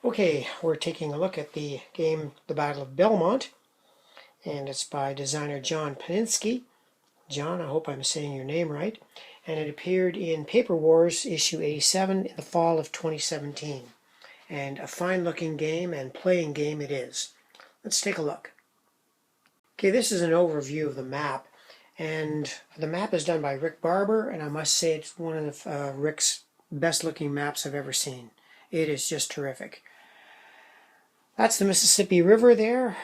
Okay, we're taking a look at the game The Battle of Belmont, and it's by designer John Poniske. John, I hope I'm saying your name right. And it appeared in Paper Wars issue 87 in the fall of 2017. And a fine-looking game and playing game it is. Let's take a look. Okay, this is an overview of the map. And the map is done by Rick Barber, and I must say it's one of Rick's best-looking maps I've ever seen. It is just terrific. That's the Mississippi River there.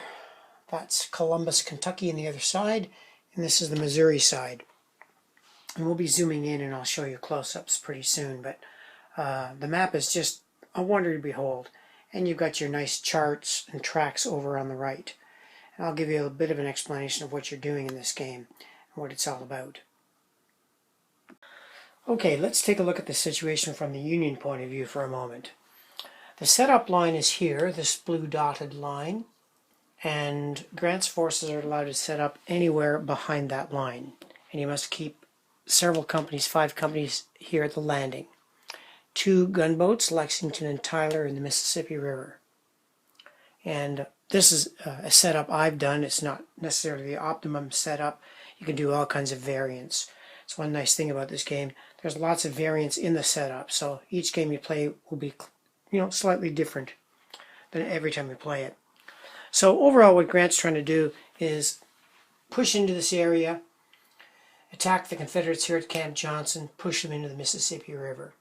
That's Columbus, Kentucky on the other side. And this is the Missouri side. And we'll be zooming in and I'll show you close-ups pretty soon. But the map is just a wonder to behold. And you've got your nice charts and tracks over on the right. And I'll give you a bit of an explanation of what you're doing in this game and what it's all about. Okay, let's take a look at the situation from the Union point of view for a moment. The setup line is here, this blue dotted line, and Grant's forces are allowed to set up anywhere behind that line. And he must keep several companies, 5 companies here at the landing. 2 gunboats, Lexington and Tyler, in the Mississippi River. And this is a setup I've done. It's not necessarily the optimum setup. You can do all kinds of variants. It's one nice thing about this game. There's lots of variants in the setup, so each game you play will be slightly different than every time you play it. So overall what Grant's trying to do is push into this area, attack the Confederates here at Camp Johnson, push them into the Mississippi River.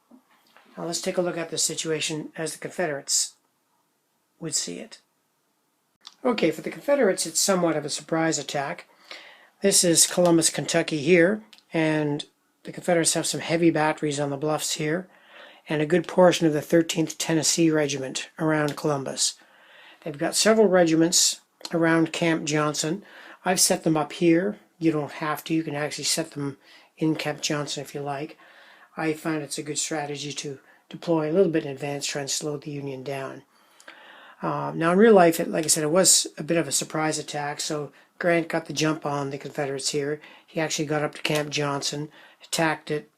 Now let's take a look at the situation as the Confederates would see it. Okay, for the Confederates it's somewhat of a surprise attack. This is Columbus, Kentucky here, and the Confederates have some heavy batteries on the bluffs here, and a good portion of the 13th Tennessee Regiment around Columbus. They've got several regiments around Camp Johnson. I've set them up here. You don't have to. You can actually set them in Camp Johnson if you like. I find it's a good strategy to deploy a little bit in advance, try and slow the Union down. Now in real life, like I said, it was a bit of a surprise attack, so Grant got the jump on the Confederates here. He actually got up to Camp Johnson, attacked it,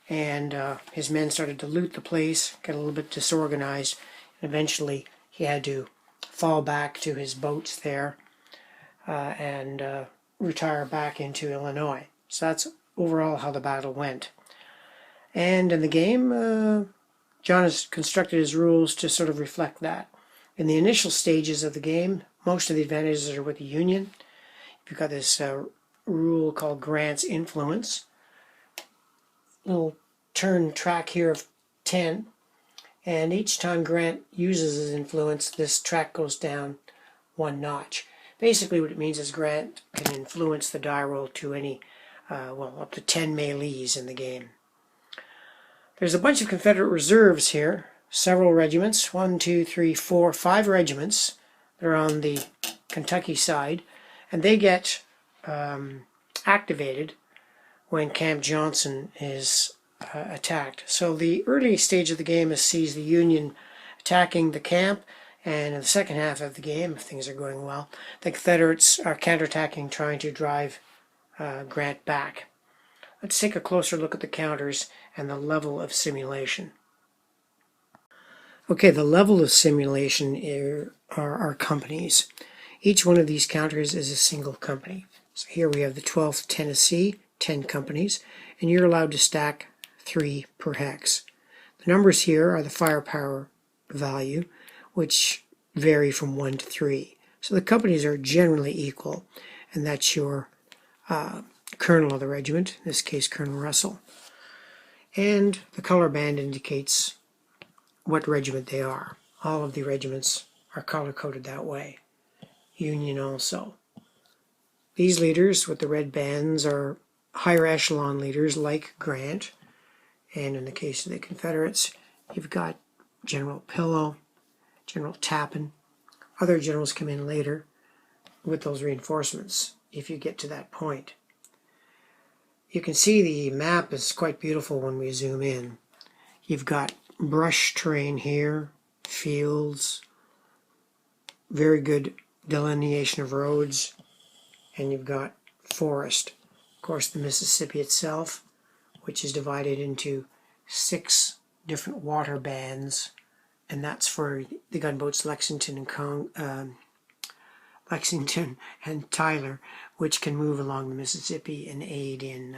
and his men started to loot the place, got a little bit disorganized, and eventually he had to fall back to his boats there and retire back into Illinois. So that's overall how the battle went. And in the game, John has constructed his rules to sort of reflect that. In the initial stages of the game, most of the advantages are with the Union. You've got this rule called Grant's Influence. Little turn track here of 10, and each time Grant uses his influence, this track goes down 1 notch. Basically what it means is Grant can influence the die roll to any, up to 10 melees in the game. There's a bunch of Confederate reserves here, several regiments, 1, 2, 3, 4, 5 regiments that are on the Kentucky side, and they get activated when Camp Johnson is attacked. So the early stage of the game sees the Union attacking the camp, and in the second half of the game, if things are going well, the Confederates are counterattacking, trying to drive Grant back. Let's take a closer look at the counters and the level of simulation. Okay, the level of simulation are our companies. Each one of these counters is a single company. So here we have the 12th Tennessee, 10 companies, and you're allowed to stack 3 per hex. The numbers here are the firepower value, which vary from 1 to 3. So the companies are generally equal, and that's your colonel of the regiment, in this case Colonel Russell. And the color band indicates what regiment they are. All of the regiments are color-coded that way. Union also. These leaders with the red bands are higher echelon leaders like Grant, and in the case of the Confederates, you've got General Pillow, General Tappan. Other generals come in later with those reinforcements if you get to that point. You can see the map is quite beautiful when we zoom in. You've got brush terrain here, fields, very good delineation of roads, and you've got forest. Of course, the Mississippi itself, which is divided into 6 different water bands and that's for the gunboats Lexington and Tyler, which can move along the Mississippi and aid in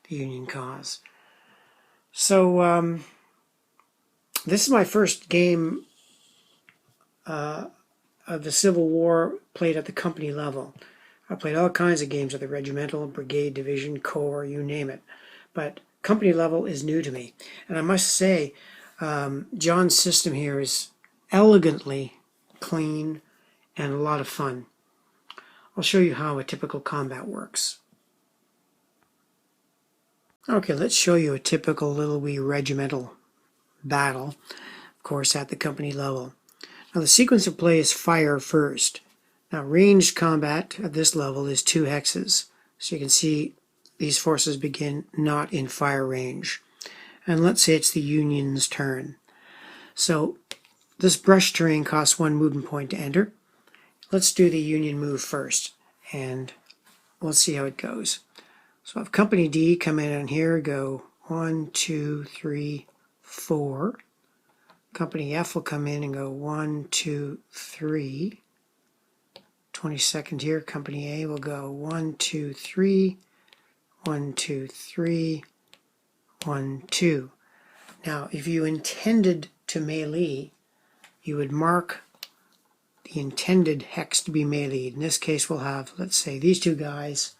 the Union cause. So this is my first game of the Civil War played at the company level. I played all kinds of games at the regimental, brigade, division, corps, you name it. But company level is new to me. And I must say, John's system here is elegantly clean and a lot of fun. I'll show you how a typical combat works. Okay, let's show you a typical little wee regimental battle, of course at the company level. Now the sequence of play is fire first. Now ranged combat at this level is 2 hexes. So you can see these forces begin not in fire range. And let's say it's the Union's turn. So this brush terrain costs 1 movement point to enter. Let's do the Union move first, and we'll see how it goes. So I have Company D come in on here, go 1, 2, 3, 4. Company F will come in and go 1, 2, 3. 22nd here, Company A will go 1, 2, 3, 1, 2, 3, 1, 2. Now, if you intended to melee, you would mark the intended hex to be meleeed. In this case, we'll have, let's say, these 2 guys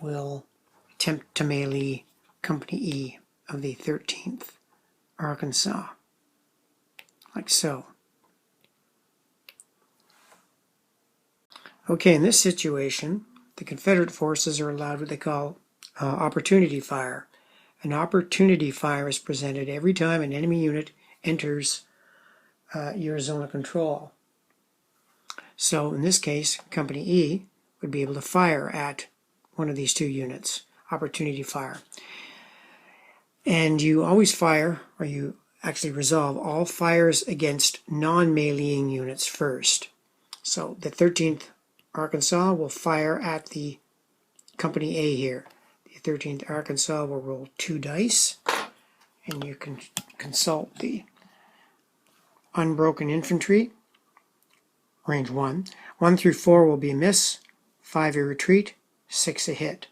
will attempt to melee Company E of the 13th Arkansas, like so. Okay, in this situation, the Confederate forces are allowed what they call opportunity fire. An opportunity fire is presented every time an enemy unit enters your zone of control. So in this case, Company E would be able to fire at one of these 2 units, opportunity fire. And you always fire, or you actually resolve all fires against non-meleeing units first. So the 13th Arkansas will fire at the Company A here. The 13th Arkansas will roll 2 dice, and you can consult the unbroken infantry. Range 1. 1 through 4 will be a miss, 5 a retreat, 6 a hit.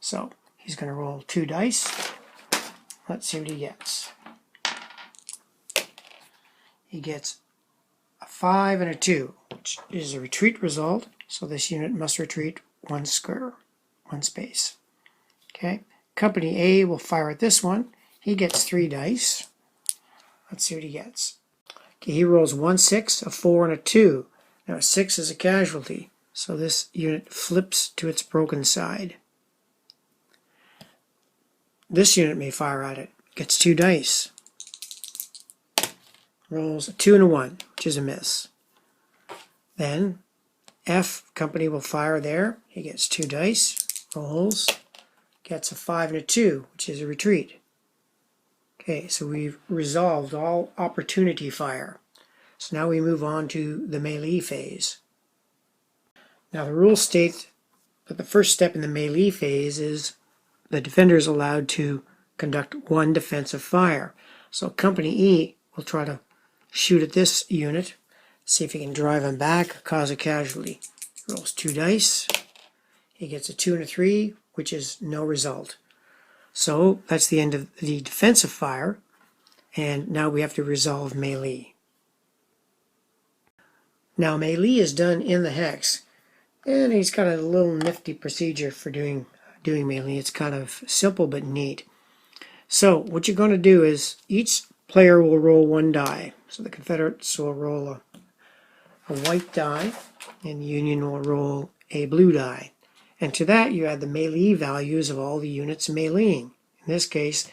So he's going to roll 2 dice. Let's see what he gets. He gets a 5 and a 2, which is a retreat result, so this unit must retreat 1 square, 1 space. Okay, Company A will fire at this one. He gets 3 dice. Let's see what he gets. Okay, he rolls 1 6, a 4, and a 2. Now a 6 is a casualty, so this unit flips to its broken side. This unit may fire at it. Gets 2 dice. Rolls a 2 and a 1, which is a miss. Then F Company will fire there. He gets 2 dice. Rolls. Gets a 5 and a 2, which is a retreat. Okay, so we've resolved all opportunity fire. So now we move on to the melee phase. Now the rules state that the first step in the melee phase is the defender is allowed to conduct 1 defensive fire. So Company E will try to shoot at this unit, see if he can drive him back or cause a casualty. He rolls 2 dice. He gets a 2 and a 3, which is no result. So that's the end of the defensive fire, and now we have to resolve melee. Now melee is done in the hex, and he's got a little nifty procedure for doing melee. It's kind of simple but neat. So what you're going to do is each player will roll 1 die. So the Confederates will roll a white die, and the Union will roll a blue die. And to that you add the melee values of all the units meleeing. In this case,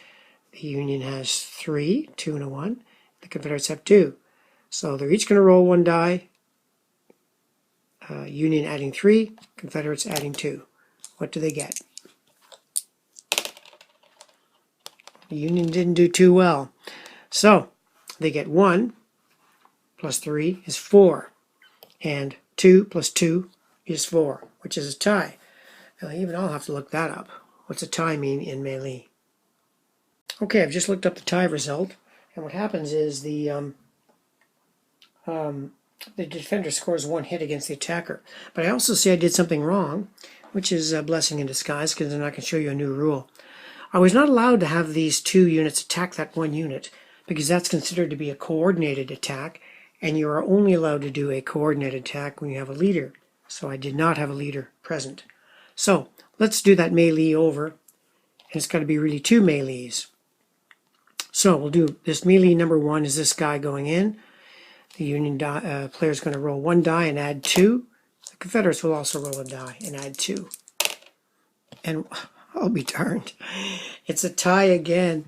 the Union has 3, 2 and a 1. The Confederates have 2. So they're each going to roll 1 die. Union adding 3, Confederates adding 2. What do they get? The Union didn't do too well. So they get 1 plus 3 is 4. And 2 plus 2 is 4, which is a tie. Now, even I'll have to look that up. What's a tie mean in melee? Okay, I've just looked up the tie result, And what happens is the defender scores one hit against the attacker. But I also see I did something wrong, which is a blessing in disguise, because then I can show you a new rule. I was not allowed to have these two units attack that one unit, because that's considered to be a coordinated attack, and you are only allowed to do a coordinated attack when you have a leader. So I did not have a leader present. So let's do that melee over, and it's got to be really two melees. So we'll do this melee number one is this guy going in. The Union player is going to roll one die and add two. The Confederates will also roll a die and add two. And I'll be darned, it's a tie again.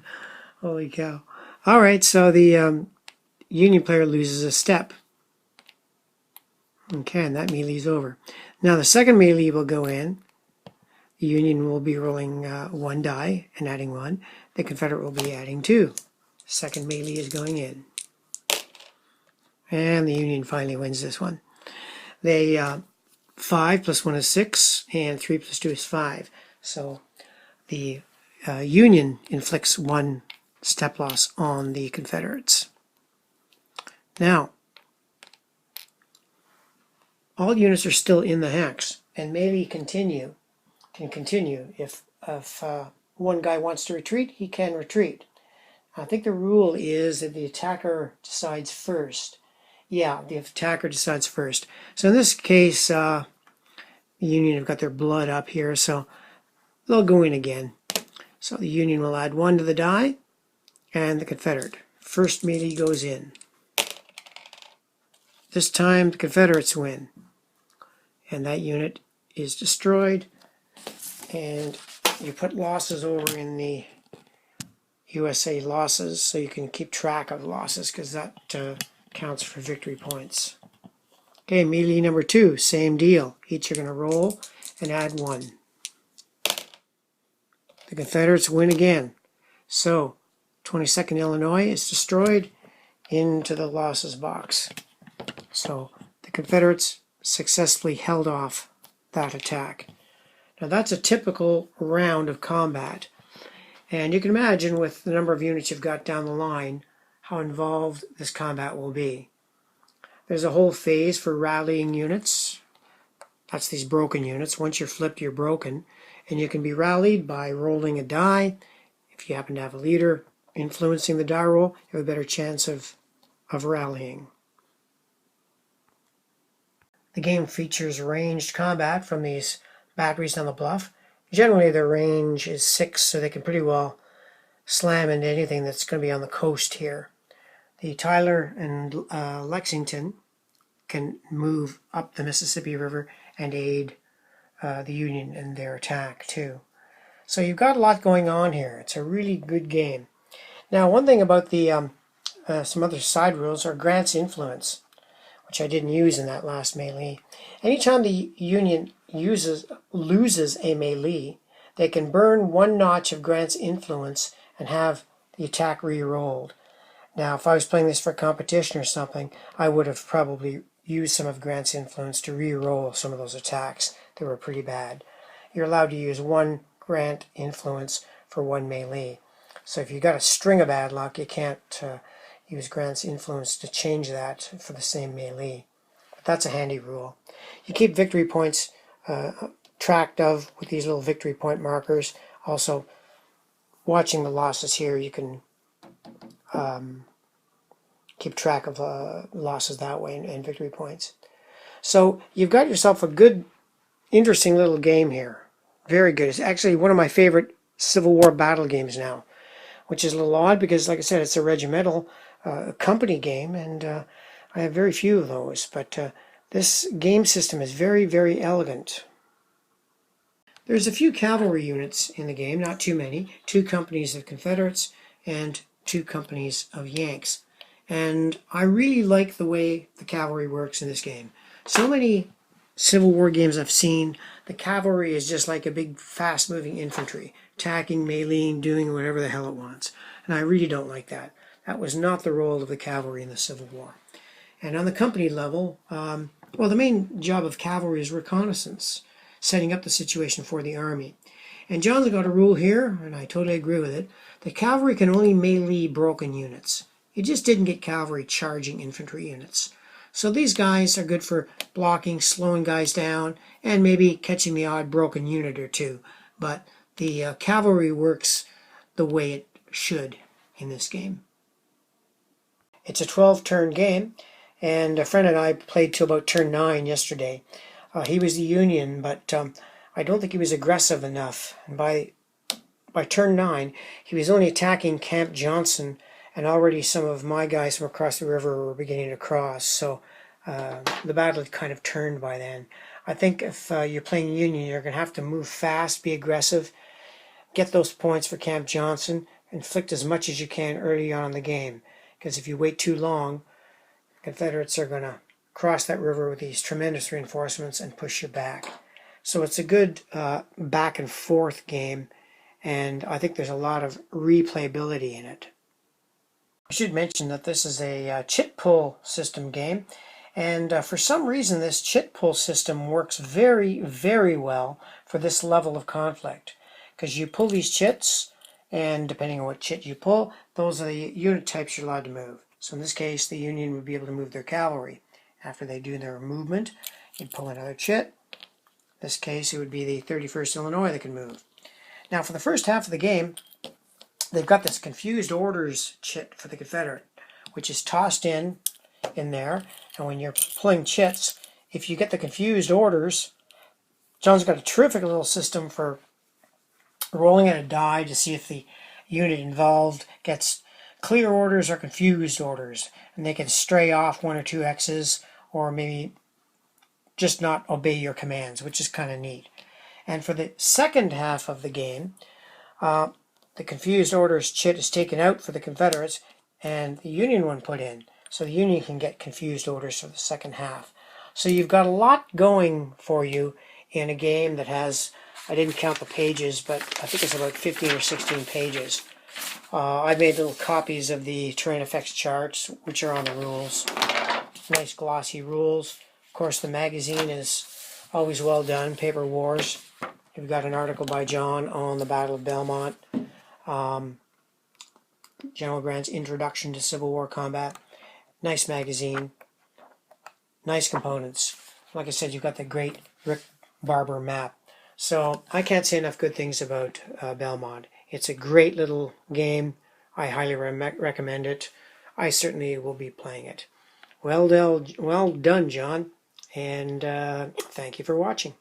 Holy cow. All right, so the Union player loses a step. Okay, and that melee's over. Now the second melee will go in. The Union will be rolling one die and adding one. The Confederate will be adding two. Second melee is going in. And the Union finally wins this one. They 5 plus 1 is 6, and 3 plus 2 is 5. So the Union inflicts one step loss on the Confederates. Now, all units are still in the hex, and melee can continue. If one guy wants to retreat, he can retreat. I think the rule is that the attacker decides first. Yeah, the attacker decides first. So in this case, the Union have got their blood up here, so they'll go in again. So the Union will add one to the die, and the Confederate. First melee goes in. This time the Confederates win. And that unit is destroyed. And you put losses over in the USA losses so you can keep track of losses, because that counts for victory points. Okay, melee number two, same deal. Each are going to roll and add one. The Confederates win again. So 22nd Illinois is destroyed into the losses box. So the Confederates successfully held off that attack. Now that's a typical round of combat. And you can imagine with the number of units you've got down the line how involved this combat will be. There's a whole phase for rallying units. That's these broken units. Once you're flipped, you're broken. And you can be rallied by rolling a die. If you happen to have a leader influencing the die roll, you have a better chance of rallying. The game features ranged combat from these batteries on the bluff. Generally their range is 6, so they can pretty well slam into anything that's going to be on the coast here. The Tyler and Lexington can move up the Mississippi River and aid the Union in their attack too. So you've got a lot going on here. It's a really good game. Now one thing about the some other side rules are Grant's influence, which I didn't use in that last melee. Anytime the Union loses a melee, they can burn one notch of Grant's influence and have the attack re-rolled. Now, if I was playing this for competition or something, I would have probably used some of Grant's influence to re-roll some of those attacks that were pretty bad. You're allowed to use one Grant influence for one melee. So if you got a string of bad luck, you can't use Grant's influence to change that for the same melee. But that's a handy rule. You keep victory points tracked of with these little victory point markers. Also, watching the losses here, you can keep track of losses that way and victory points. So you've got yourself a good, interesting little game here. Very good. It's actually one of my favorite Civil War battle games now, which is a little odd because, like I said, it's a regimental company game, and I have very few of those. But this game system is very, very elegant. There's a few cavalry units in the game, not too many. 2 companies of Confederates and 2 companies of Yanks. And I really like the way the cavalry works in this game. So many Civil War games I've seen, the cavalry is just like a big fast-moving infantry, attacking, meleeing, doing whatever the hell it wants. And I really don't like that. That was not the role of the cavalry in the Civil War. And on the company level, well, the main job of cavalry is reconnaissance, setting up the situation for the army. And John's got a rule here, and I totally agree with it. The cavalry can only melee broken units. You just didn't get cavalry charging infantry units. So these guys are good for blocking, slowing guys down, and maybe catching the odd broken unit or two. But the cavalry works the way it should in this game. It's a 12-turn game, and a friend and I played till about turn 9 yesterday. He was the Union, but I don't think he was aggressive enough. And by turn 9, he was only attacking Camp Johnson, and already some of my guys from across the river were beginning to cross. So the battle had kind of turned by then. I think if you're playing Union, you're going to have to move fast, be aggressive, get those points for Camp Johnson, inflict as much as you can early on in the game. Because if you wait too long, Confederates are going to cross that river with these tremendous reinforcements and push you back. So it's a good back and forth game, and I think there's a lot of replayability in it. I should mention that this is a chit pull system game, and for some reason this chit pull system works very, very well for this level of conflict. Because you pull these chits, and depending on what chit you pull, those are the unit types you're allowed to move. So in this case, the Union would be able to move their cavalry. After they do their movement, you'd pull another chit. In this case, it would be the 31st Illinois that can move. Now, for the first half of the game, they've got this confused orders chit for the Confederate, which is tossed in there. And when you're pulling chits, if you get the confused orders, John's got a terrific little system for rolling in a die to see if the unit involved gets clear orders or confused orders, and they can stray off 1 or 2 X's or maybe just not obey your commands, which is kind of neat. And for the second half of the game, the confused orders chit is taken out for the Confederates and the Union one put in, so the Union can get confused orders for the second half. So you've got a lot going for you in a game that has, I didn't count the pages, but I think it's about 15 or 16 pages. I made little copies of the terrain effects charts, which are on the rules. Nice glossy rules. Of course, the magazine is always well done, Paper Wars. We've got an article by John on the Battle of Belmont. General Grant's Introduction to Civil War Combat. Nice magazine. Nice components. Like I said, you've got the great Rick Barber map. So I can't say enough good things about Belmont. It's a great little game. I highly recommend it. I certainly will be playing it. Well done, John, and thank you for watching.